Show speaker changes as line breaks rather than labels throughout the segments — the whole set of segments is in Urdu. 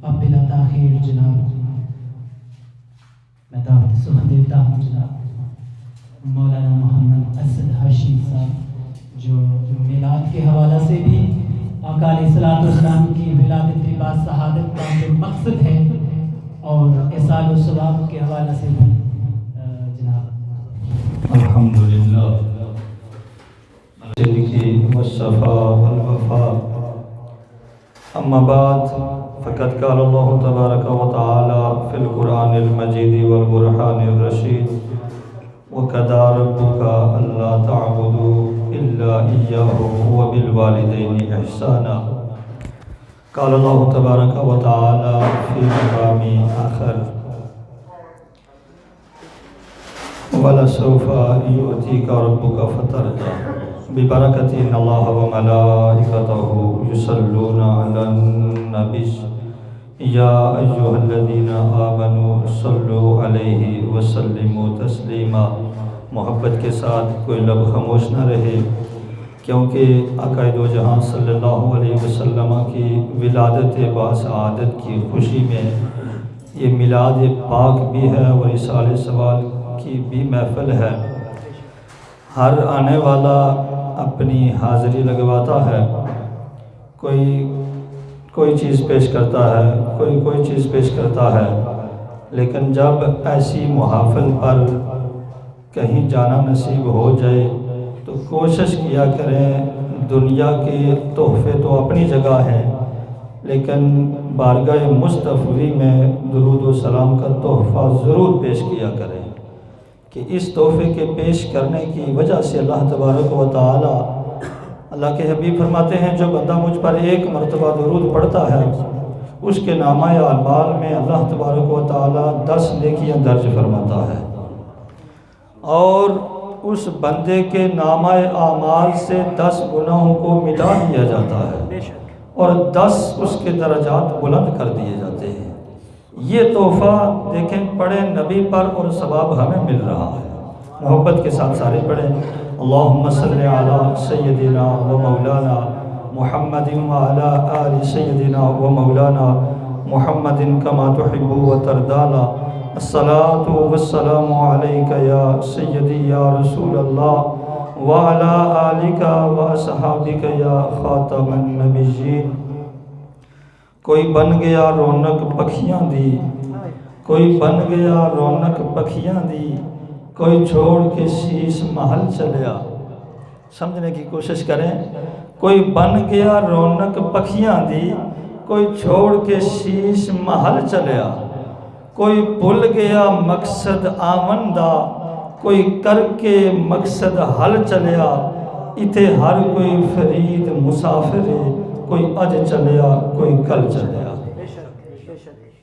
اب بلا تاخیر جناب میں دعوت سخن دیتا ہوں جناب مولانا محمد اسد ہاشمی صاحب جو میلاد کے حوالہ سے بھی آقا علیہ الصلوۃ والسلام کی ولادت بعد شہادت کا جو مقصد ہے اور احسان و ثواب کے حوالے سے بھی جناب
الحمدللہ صدق والصفاء والوفاء اما بعد فقد قال اللہ تبارک و تعالی فی القرآن المجید والبرہان الرشید وَقَضَىٰ رَبُّكَ أَلَّا تَعْبُدُوا إِلَّا إِيَّاهُ وَبِالْوَالِدَيْنِ إِحْسَانًا قال اللہ تبارک و تعالی فی مقام آخر وَلَسَوْفَ يُؤْتِيكَ رَبُّكَ فَتَرْضَىٰ ببرکت ان اللہ وملائکتہ یصلون علی النبی یا ایہا الذین آمنوا صلوا علیہ وسلموا تسلیما۔ محبت کے ساتھ کوئی لب خاموش نہ رہے، کیونکہ آقا دو جہاں صلی اللہ علیہ وسلم کی ولادت باسعادت کی خوشی میں یہ میلاد پاک بھی ہے اور اصال ثواب کی بھی محفل ہے۔ ہر آنے والا اپنی حاضری لگواتا ہے، کوئی چیز پیش کرتا ہے، کوئی چیز پیش کرتا ہے، لیکن جب ایسی محافل پر کہیں جانا نصیب ہو جائے تو کوشش کیا کریں۔ دنیا کے تحفے تو اپنی جگہ ہیں، لیکن بارگاہ مصطفی میں درود و سلام کا تحفہ ضرور پیش کیا کریں کہ اس تحفے کے پیش کرنے کی وجہ سے اللہ تبارک و تعالی، اللہ کے حبیب فرماتے ہیں جو بندہ مجھ پر ایک مرتبہ درود پڑھتا ہے اس کے نامہ اعمال میں اللہ تبارک و تعالی 10 نیکیاں درج فرماتا ہے، اور اس بندے کے نامہ اعمال سے 10 گناہوں کو مٹا دیا جاتا ہے اور 10 اس کے درجات بلند کر دیے جاتے ہیں۔ یہ تحفہ دیکھیں پڑھیں نبی پر اور ثواب ہمیں مل رہا ہے۔ محبت کے ساتھ سارے پڑھیں اللہم صلی علی سیدنا و مولانا محمد وعلی آل سیدنا و مولانا محمد کما تحب و تردانا الصلاة والسلام علیک یا سیدی یا رسول اللہ وعلی آلک و اصحابک یا خاتم النبیین۔ کوئی بن گیا رونق پکھیاں دی، کوئی بن گیا رونق پکھیاں دی، کوئی چھوڑ کے شیش محل چلیا۔ سمجھنے کی کوشش کریں، کوئی بن گیا رونق پکھیاں دی، کوئی چھوڑ کے شیش محل چلیا، کوئی بھول گیا مقصد آمندہ، کوئی کر کے مقصد حل چلیا۔ اتھے ہر کوئی فرید مسافر، کوئی اج چلیا کوئی کل چلیا۔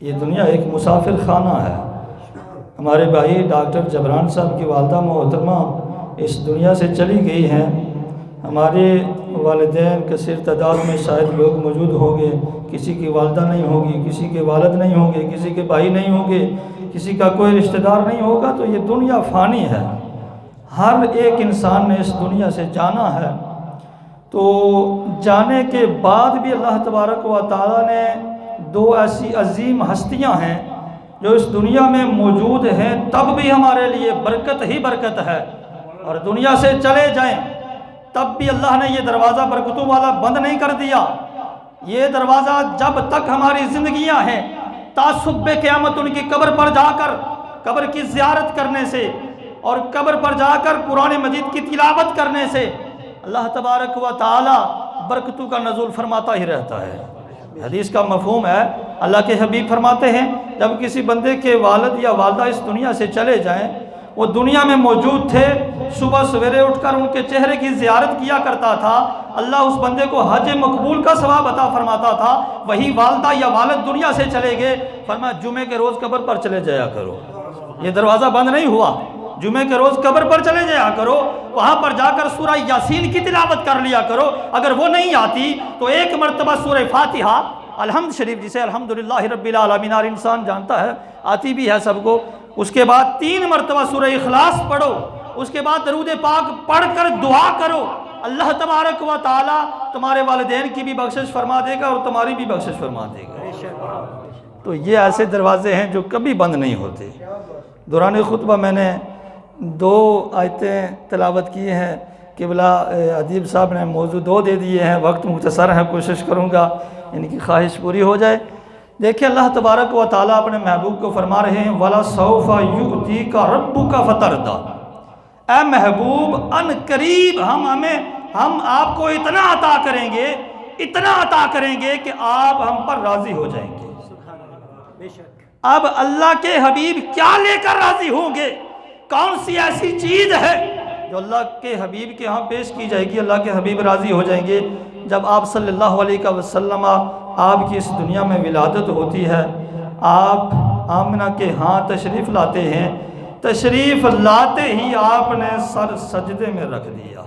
یہ دنیا ایک مسافر خانہ ہے۔ ہمارے بھائی ڈاکٹر جبران صاحب کی والدہ محترمہ اس دنیا سے چلی گئی ہیں۔ ہمارے والدین کثیر تعداد میں شاید لوگ موجود ہوں گے، کسی کی والدہ نہیں ہوگی، کسی کے والد نہیں ہوں گے، کسی کے بھائی نہیں ہوں گے، کسی کا کوئی رشتہ دار نہیں ہوگا، تو یہ دنیا فانی ہے۔ ہر ایک انسان نے اس دنیا سے جانا ہے، تو جانے کے بعد بھی اللہ تبارک و تعالیٰ نے 2 ایسی عظیم ہستیاں ہیں جو اس دنیا میں موجود ہیں، تب بھی ہمارے لیے برکت ہی برکت ہے، اور دنیا سے چلے جائیں تب بھی اللہ نے یہ دروازہ برکتوں والا بند نہیں کر دیا۔ یہ دروازہ جب تک ہماری زندگیاں ہیں، تا صبح قیامت ان کی قبر پر جا کر قبر کی زیارت کرنے سے اور قبر پر جا کر قرآن مجید کی تلاوت کرنے سے اللہ تبارک و تعالی برکتوں کا نزول فرماتا ہی رہتا ہے۔ حدیث کا مفہوم ہے، اللہ کے حبیب فرماتے ہیں جب کسی بندے کے والد یا والدہ اس دنیا سے چلے جائیں، وہ دنیا میں موجود تھے، صبح سویرے اٹھ کر ان کے چہرے کی زیارت کیا کرتا تھا، اللہ اس بندے کو حج مقبول کا ثواب عطا فرماتا تھا۔ وہی والدہ یا والد دنیا سے چلے گئے، فرمایا جمعے کے روز قبر پر چلے جایا کرو، یہ دروازہ بند نہیں ہوا، جمعے کے روز قبر پر چلے جایا کرو، وہاں پر جا کر سورہ یاسین کی تلاوت کر لیا کرو۔ اگر وہ نہیں آتی تو ایک مرتبہ سورہ فاتحہ الحمد شریف، جسے الحمدللہ رب العالمین ہر انسان جانتا ہے، آتی بھی ہے سب کو، اس کے بعد 3 مرتبہ سورہ اخلاص پڑھو، اس کے بعد درود پاک پڑھ کر دعا کرو، اللہ تبارک و تعالیٰ تمہارے والدین کی بھی بخشش فرما دے گا اور تمہاری بھی بخشش فرما دے گا۔ تو یہ ایسے دروازے ہیں جو کبھی بند نہیں ہوتے۔ دوران خطبہ میں نے 2 آیتیں تلاوت کی ہیں، قبلہ ادیب صاحب نے موضوع 2 دے دیے ہیں، وقت مختصر ہے، کوشش کروں گا ان کی خواہش پوری ہو جائے۔ دیکھیں اللہ تبارک و تعالیٰ اپنے محبوب کو فرما رہے ہیں وَلَسَوْفَ يُؤْتِيكَ رَبُّكَ فَتَرْضَىٰ، اے محبوب ان قریب ہم آپ کو اتنا عطا کریں گے کہ آپ ہم پر راضی ہو جائیں گے۔ اب اللہ کے حبیب کیا لے کر راضی ہوں گے؟ کون سی ایسی چیز ہے جو اللہ کے حبیب کے ہاں پیش کی جائے گی اللہ کے حبیب راضی ہو جائیں گے؟ جب آپ صلی اللہ علیہ وسلم آپ کی اس دنیا میں ولادت ہوتی ہے، آپ آمنہ کے ہاں تشریف لاتے ہیں، تشریف لاتے ہی آپ نے سر سجدے میں رکھ دیا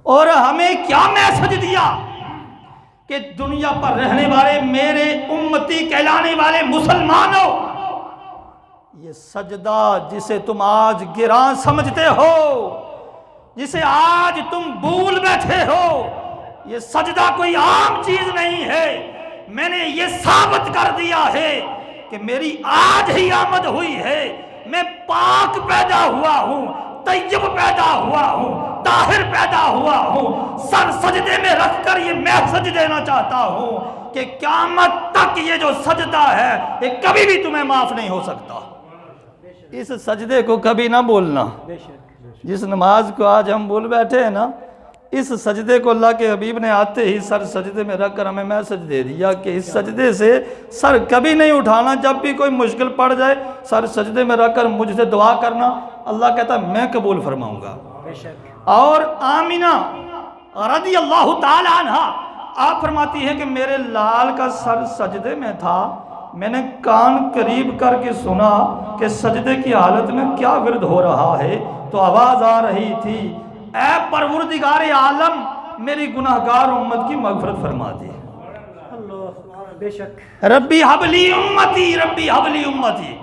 اور ہمیں کیا میسج دیا کہ دنیا پر رہنے والے میرے امتی کہلانے والے مسلمانوں، یہ سجدہ جسے تم آج گراں سمجھتے ہو، جسے آج تم بھول بیٹھے ہو، یہ سجدہ کوئی عام چیز نہیں ہے۔ میں نے یہ ثابت کر دیا ہے کہ میری آج ہی آمد ہوئی ہے، میں پاک پیدا ہوا ہوں، طیب پیدا ہوا ہوں، طاہر پیدا ہوا ہوں، سر سجدے میں رکھ کر یہ میسج دینا چاہتا ہوں کہ قیامت تک یہ جو سجدہ ہے یہ کبھی بھی تمہیں معاف نہیں ہو سکتا۔ اس سجدے کو کبھی نہ بولنا۔ جس نماز کو آج ہم بھول بیٹھے ہیں نا، اس سجدے کو اللہ کے حبیب نے آتے ہی سر سجدے میں رکھ کر ہمیں میسج دے دیا کہ اس سجدے سے سر کبھی نہیں اٹھانا، جب بھی کوئی مشکل پڑ جائے سر سجدے میں رکھ کر مجھ سے دعا کرنا، اللہ کہتا ہے میں قبول فرماؤں گا۔ اور آمینہ رضی اللہ تعالی عنہ آپ فرماتی ہے کہ میرے لال کا سر سجدے میں تھا، میں نے کان قریب کر کے سنا کہ سجدے کی حالت میں کیا ورد ہو رہا ہے، تو آواز آ رہی تھی اے پروردگار عالم میری گناہگار امت کی مغفرت فرما دے۔ ربی حبلی امتی، ربی حبلی امتی،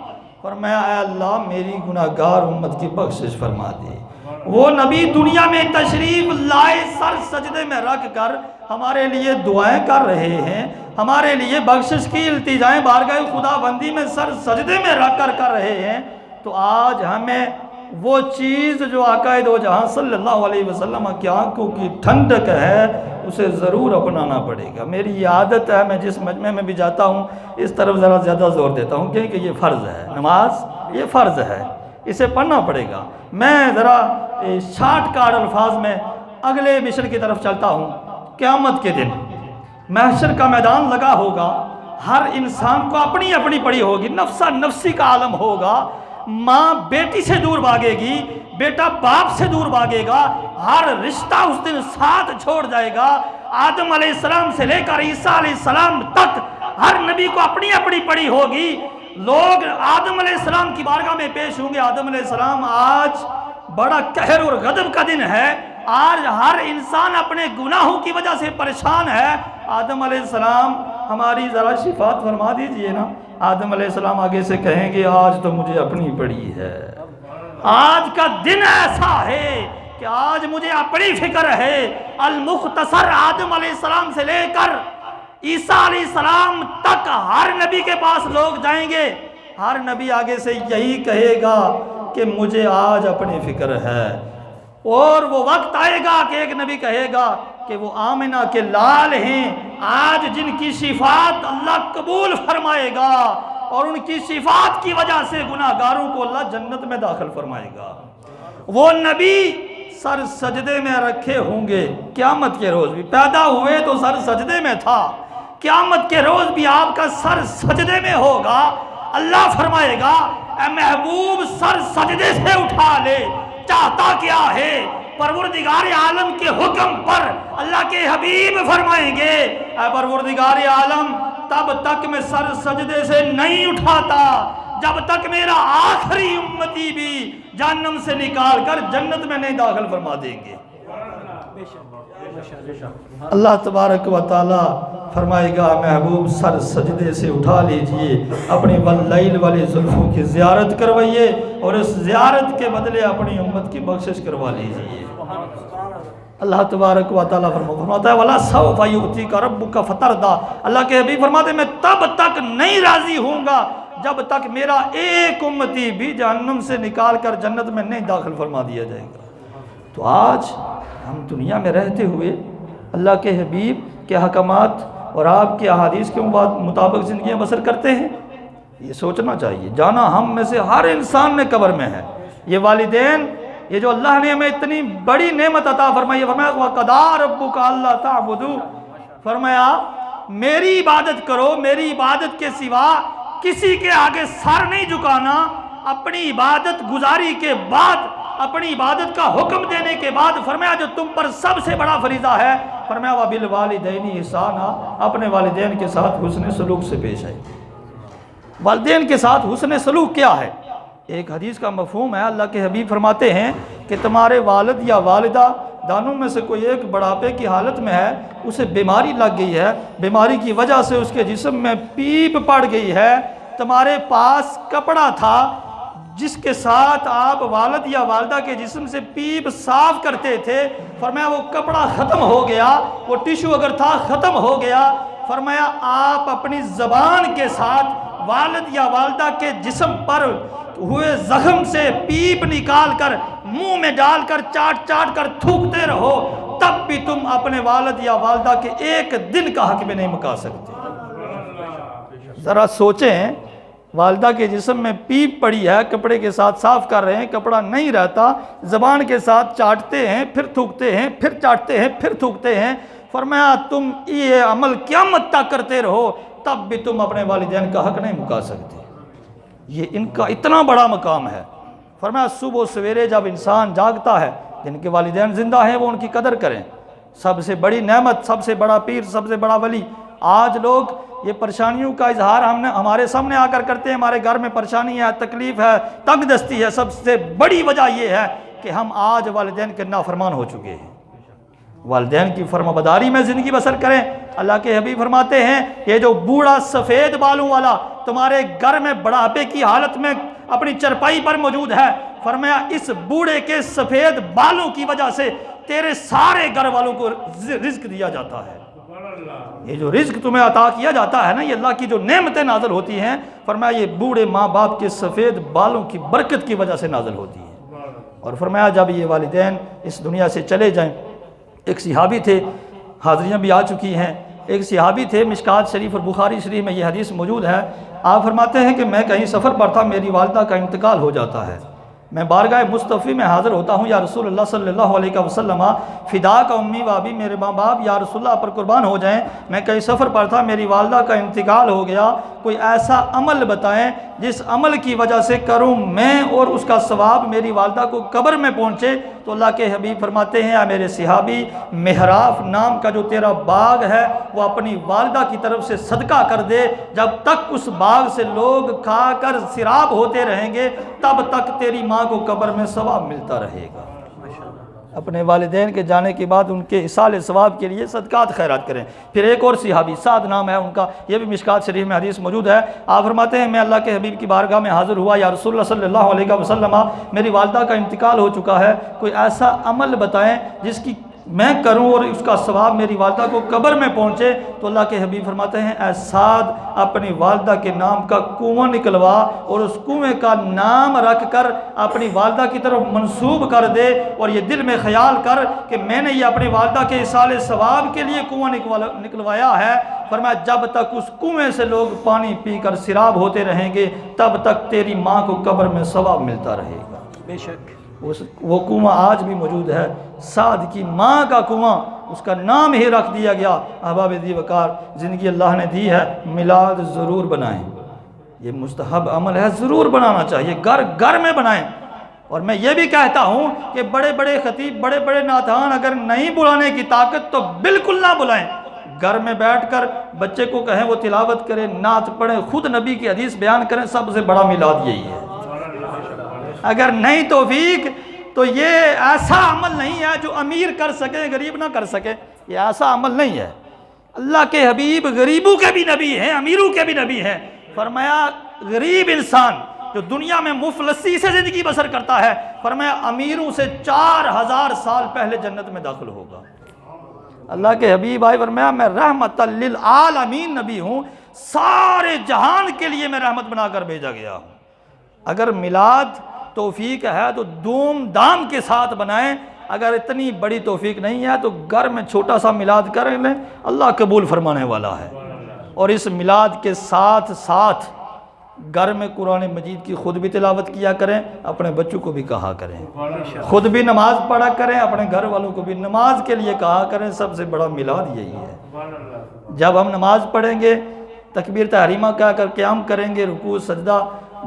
فرمایا اے اللہ میری گناہگار امت کی بخشش فرما دے۔ وہ نبی دنیا میں تشریف لائے سر سجدے میں رکھ کر ہمارے لیے دعائیں کر رہے ہیں، ہمارے لیے بخشش کی التجائیں بارگاہ خدا بندی میں سر سجدے میں رکھ کر رہے ہیں، تو آج ہمیں وہ چیز جو آقا دو جہاں صلی اللہ علیہ وسلم کی آنکھوں کی ٹھنڈک ہے اسے ضرور اپنانا پڑے گا۔ میری یہ عادت ہے، میں جس مجمع میں بھی جاتا ہوں اس طرف ذرا زیادہ زور دیتا ہوں کہ یہ فرض ہے، نماز یہ فرض ہے، اسے پڑھنا پڑے گا۔ میں ذرا شارٹ کاٹ الفاظ میں اگلے مشن کی طرف چلتا ہوں۔ قیامت کے دن محشر کا میدان لگا ہوگا، ہر انسان کو اپنی اپنی پڑی ہوگی، نفسا نفسی کا عالم ہوگا، ماں بیٹی سے دور بھاگے گی، بیٹا باپ سے دور بھاگے گا، ہر رشتہ اس دن ساتھ چھوڑ جائے گا۔ آدم علیہ السلام سے لے کر عیسیٰ علیہ السلام تک ہر نبی کو اپنی اپنی پڑی ہوگی۔ لوگ آدم علیہ السلام کی بارگاہ میں پیش ہوں گے، آدم علیہ السلام آج بڑا قہر اور غضب کا دن ہے، آج ہر انسان اپنے گناہوں کی وجہ سے پریشان ہے۔ آدم علیہ السلام ہماری ذرا شفاعت فرما دیجئے نا۔ آدم علیہ السلام آگے سے کہیں گے آج تو مجھے اپنی پڑی ہے، آج کا دن ایسا ہے کہ آج مجھے اپنی فکر ہے۔ المختصر آدم علیہ السلام سے لے کر عیسیٰ علیہ السلام تک ہر نبی کے پاس لوگ جائیں گے، ہر نبی آگے سے یہی کہے گا کہ مجھے آج اپنی فکر ہے۔ اور وہ وقت آئے گا کہ ایک نبی کہے گا کہ وہ آمنہ کے لال ہیں آج جن کی شفاعت اللہ قبول فرمائے گا، اور ان کی شفاعت کی وجہ سے گناہگاروں کو اللہ جنت میں داخل فرمائے گا۔ وہ نبی سر سجدے میں رکھے ہوں گے، قیامت کے روز بھی پیدا ہوئے تو سر سجدے میں تھا، قیامت کے روز بھی آپ کا سر سجدے میں ہوگا۔ اللہ فرمائے گا اے محبوب سر سجدے سے اٹھا لے، چاہتا کیا ہے؟ پروردگار عالم کے حکم پر اللہ کے حبیب فرمائیں گے اے پروردگار عالم تب تک میں سر سجدے سے نہیں اٹھاتا جب تک میرا آخری امتی بھی جہنم سے نکال کر جنت میں نہیں داخل فرما دیں گے۔ اللہ تبارک و تعالی فرمائے گا محبوب سر سجدے سے اٹھا لیجئے، اپنی واللیل والے زلفوں کی زیارت کروائیے اور اس زیارت کے بدلے اپنی امت کی بخشش کروا لیجئے۔ اللہ تبارک و تعالیٰ فرماتا ہے وَلَا سَوْفَ يُؤْتِيكَ رَبُّكَ فَتَرْضَىٰ، اللہ کے حبیب فرماتے ہیں میں تب تک نہیں راضی ہوں گا جب تک میرا ایک امتی بھی جہنم سے نکال کر جنت میں نہیں داخل فرما دیا جائے گا۔ تو آج ہم دنیا میں رہتے ہوئے اللہ کے حبیب کے احکامات اور آپ کے احادیث کے مطابق زندگیاں بسر کرتے ہیں؟ یہ سوچنا چاہیے۔ جانا ہم میں سے ہر انسان نے قبر میں ہے۔ یہ والدین، یہ جو اللہ نے ہمیں اتنی بڑی نعمت عطا فرمائی، فرمایا وَقَضَىٰ رَبُّكَ أَلَّا تَعْبُدُوا، فرمایا میری عبادت کرو، میری عبادت کے سوا کسی کے آگے سر نہیں جھکانا۔ اپنی عبادت گزاری کے بعد، اپنی عبادت کا حکم دینے کے بعد فرمایا جو تم پر سب سے بڑا فریضہ ہے، فرمایا وَبِالْوَالِدَيْنِ إِحْسَانًا، اپنے والدین کے ساتھ حسن سلوک سے پیش آئے۔ والدین کے ساتھ حسن سلوک کیا ہے؟ ایک حدیث کا مفہوم ہے، اللہ کے حبیب فرماتے ہیں کہ تمہارے والد یا والدہ دونوں میں سے کوئی ایک بڑھاپے کی حالت میں ہے، اسے بیماری لگ گئی ہے، بیماری کی وجہ سے اس کے جسم میں پیپ پڑ گئی ہے، تمہارے پاس کپڑا تھا جس کے ساتھ آپ والد یا والدہ کے جسم سے پیپ صاف کرتے تھے، فرمایا وہ کپڑا ختم ہو گیا، وہ ٹیشو اگر تھا ختم ہو گیا، فرمایا آپ اپنی زبان کے ساتھ والد یا والدہ کے جسم پر ہوئے زخم سے پیپ نکال کر منہ میں ڈال کر چاٹ چاٹ کر تھوکتے رہو، تب بھی تم اپنے والد یا والدہ کے ایک دن کا حق میں نہیں مکا سکتے۔ ذرا سوچیں، والدہ کے جسم میں پیپ پڑی ہے، کپڑے کے ساتھ صاف کر رہے ہیں، کپڑا نہیں رہتا، زبان کے ساتھ چاٹتے ہیں، پھر تھوکتے ہیں، پھر چاٹتے ہیں، پھر تھوکتے ہیں، فرمایا تم یہ عمل قیامت تک کرتے رہو، تب بھی تم اپنے والدین کا حق نہیں مکا سکتے۔ یہ ان کا اتنا بڑا مقام ہے۔ فرمایا صبح و سویرے جب انسان جاگتا ہے، جن کے والدین زندہ ہیں وہ ان کی قدر کریں۔ سب سے بڑی نعمت، سب سے بڑا پیر، سب سے بڑا ولی۔ آج لوگ یہ پریشانیوں کا اظہار ہمارے سامنے آ کر کرتے ہیں، ہمارے گھر میں پریشانی ہے، تکلیف ہے، تنگ دستی ہے۔ سب سے بڑی وجہ یہ ہے کہ ہم آج والدین کے نافرمان ہو چکے ہیں۔ والدین کی فرمانبرداری میں زندگی بسر کریں۔ اللہ کے حبیب فرماتے ہیں یہ جو بوڑھا سفید بالوں والا تمہارے گھر میں بڑھاپے کی حالت میں اپنی چرپائی پر موجود ہے، فرمایا اس بوڑھے کے سفید بالوں کی وجہ سے تیرے سارے گھر والوں کو رزق دیا جاتا ہے۔ یہ جو رزق تمہیں عطا کیا جاتا ہے نا، یہ اللہ کی جو نعمتیں نازل ہوتی ہیں، فرمایا یہ بوڑھے ماں باپ کے سفید بالوں کی برکت کی وجہ سے نازل ہوتی ہے۔ اور فرمایا جب یہ والدین اس دنیا سے چلے جائیں، ایک صحابی تھے، حاضریاں بھی آ چکی ہیں، ایک صحابی تھے، مشکات شریف اور بخاری شریف میں یہ حدیث موجود ہے۔ آپ فرماتے ہیں کہ میں کہیں سفر پر تھا، میری والدہ کا انتقال ہو جاتا ہے، میں بارگاہ مصطفی میں حاضر ہوتا ہوں، یا رسول اللہ صلی اللہ علیہ وسلم فدا کا امی و ابی، میرے ماں باپ یا رسول اللہ پر قربان ہو جائیں، میں کہیں سفر پر تھا، میری والدہ کا انتقال ہو گیا، کوئی ایسا عمل بتائیں جس عمل کی وجہ سے کروں میں اور اس کا ثواب میری والدہ کو قبر میں پہنچے۔ تو اللہ کے حبیب فرماتے ہیں اے میرے صحابی، محراف نام کا جو تیرا باغ ہے وہ اپنی والدہ کی طرف سے صدقہ کر دے، جب تک اس باغ سے لوگ کھا کر سیراب ہوتے رہیں گے تب تک تیری ماں کو قبر میں ثواب ملتا رہے گا۔ اپنے والدین کے جانے کے بعد ان کے ایصال ثواب کے لیے صدقات خیرات کریں۔ پھر ایک اور صحابی، سعد نام ہے ان کا، یہ بھی مشکات شریف میں حدیث موجود ہے۔ آپ فرماتے ہیں میں اللہ کے حبیب کی بارگاہ میں حاضر ہوا، یا رسول اللہ صلی اللہ علیہ وسلم میری والدہ کا انتقال ہو چکا ہے، کوئی ایسا عمل بتائیں جس کی میں کروں اور اس کا ثواب میری والدہ کو قبر میں پہنچے۔ تو اللہ کے حبیب فرماتے ہیں اے سعد، اپنی والدہ کے نام کا کنواں نکلوا اور اس کنویں کا نام رکھ کر اپنی والدہ کی طرف منسوب کر دے، اور یہ دل میں خیال کر کہ میں نے یہ اپنی والدہ کے ایصال ثواب کے لیے کنواں نکلوایا ہے۔ فرمایا جب تک اس کنویں سے لوگ پانی پی کر سیراب ہوتے رہیں گے تب تک تیری ماں کو قبر میں ثواب ملتا رہے گا۔ بے شک وہ کنواں آج بھی موجود ہے، سعد کی ماں کا کنواں، اس کا نام ہی رکھ دیا گیا۔ احباب دی وقار، زندگی اللہ نے دی ہے، میلاد ضرور بنائیں، یہ مستحب عمل ہے، ضرور بنانا چاہیے، گھر گھر میں بنائیں۔ اور میں یہ بھی کہتا ہوں کہ بڑے بڑے خطیب، بڑے بڑے نعتخوان اگر نہیں بلانے کی طاقت تو بالکل نہ بلائیں، گھر میں بیٹھ کر بچے کو کہیں وہ تلاوت کرے، نعت پڑھیں، خود نبی کی حدیث بیان کریں، سب سے بڑا میلاد یہی ہے۔ اگر نہیں توفیق تو یہ ایسا عمل نہیں ہے جو امیر کر سکے غریب نہ کر سکے، یہ ایسا عمل نہیں ہے۔ اللہ کے حبیب غریبوں کے بھی نبی ہیں، امیروں کے بھی نبی ہیں۔ فرمایا غریب انسان جو دنیا میں مفلسی سے زندگی بسر کرتا ہے، فرمایا امیروں سے 4000 سال پہلے جنت میں داخل ہوگا۔ اللہ کے حبیب آئے فرمایا میں رحمت للعالمین نبی ہوں، سارے جہان کے لیے میں رحمت بنا کر بھیجا گیا ہوں۔ اگر میلاد توفیق ہے تو دھوم دھام کے ساتھ بنائیں، اگر اتنی بڑی توفیق نہیں ہے تو گھر میں چھوٹا سا میلاد کر لیں، اللہ قبول فرمانے والا ہے۔ اور اس میلاد کے ساتھ ساتھ گھر میں قرآن مجید کی خود بھی تلاوت کیا کریں، اپنے بچوں کو بھی کہا کریں، خود بھی نماز پڑھا کریں، اپنے گھر والوں کو بھی نماز کے لیے کہا کریں۔ سب سے بڑا میلاد یہی ہے۔ جب ہم نماز پڑھیں گے، تکبیر تحریمہ کہہ کر قیام کریں گے، رکوع سجدہ،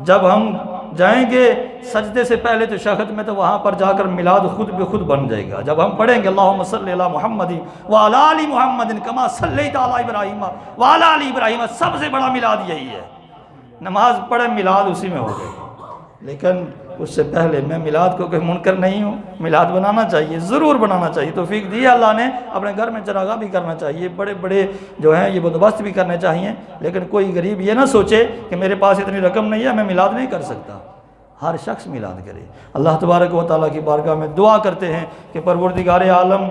جب ہم جائیں گے سجدے سے پہلے تشہد میں، تو وہاں پر جا کر میلاد خود بے خود بن جائے گا۔ جب ہم پڑھیں گے اللہم صلی علی محمد وعلی آل محمد کما صلیت علی ابراہیم وعلی آل ابراہیم، سب سے بڑا میلاد یہی ہے۔ نماز پڑھیں میلاد اسی میں ہو گئے، لیکن اس سے پہلے میں میلاد کو کوئی منکر نہیں ہوں، میلاد بنانا چاہیے، ضرور بنانا چاہیے۔ توفیق دی ہے اللہ نے، اپنے گھر میں چراغاں بھی کرنا چاہیے، بڑے بڑے جو ہیں یہ بندوبست بھی کرنے چاہیے، لیکن کوئی غریب یہ نہ سوچے کہ میرے پاس اتنی رقم نہیں ہے میں میلاد نہیں کر سکتا۔ ہر شخص میلاد کرے۔ اللہ تبارک و تعالیٰ کی بارگاہ میں دعا کرتے ہیں کہ پروردگار عالم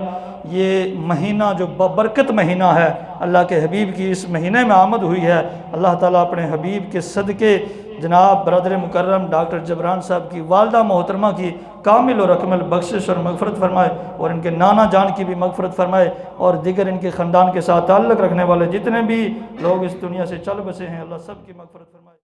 یہ مہینہ جو ببرکت مہینہ ہے، اللہ کے حبیب کی اس مہینے میں آمد ہوئی ہے، اللہ تعالیٰ اپنے حبیب کے صدقے جناب برادر مکرم ڈاکٹر جبران صاحب کی والدہ محترمہ کی کامل اور اکمل بخشش اور مغفرت فرمائے، اور ان کے نانا جان کی بھی مغفرت فرمائے، اور دیگر ان کے خاندان کے ساتھ تعلق رکھنے والے جتنے بھی لوگ اس دنیا سے چل بسے ہیں، اللہ سب کی مغفرت فرمائے۔